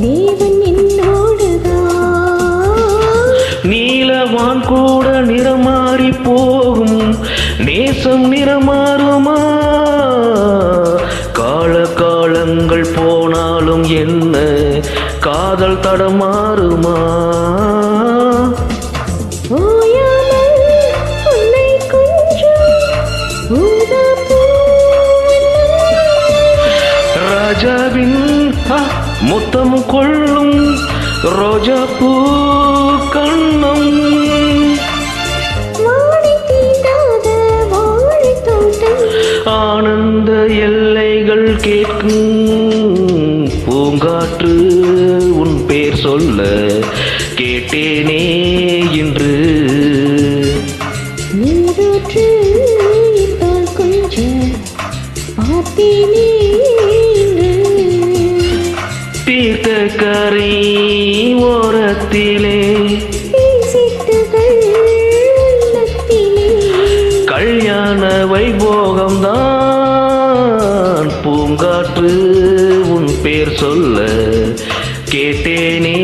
தேவன் என்னோடுதான். நீலவான் கூட நிறமாறி போகும், நேசம் நிறமாறுமா? காலங்கள் போனாலும் என்ன காதல் தடமாறுமா? ஓயாமல் உன்னை கொஞ்சம் ஊதாப்பூ ராஜாவின் முத்தம் கொள்ளும் ரோஜா பூ கண்ணம். வாடி தீண்டாத வாழைத் தோட்டம் ஆனந்த எல்லைகள் கேட்கும் பூங்காற்று உன் பேர் சொல்ல கேட்டேனே இன்று. நீரூற்று இப்பால் கொஞ்சம் பார்த்தேனே இன்று. தீர்த்த கரை ஓரத்திலே பேசிட்டுகள் உள்ளத்திலே கல்யாண வைபோகம்தான். பூங்காற்று உன் பேர் சொல்ல கேட்டேனே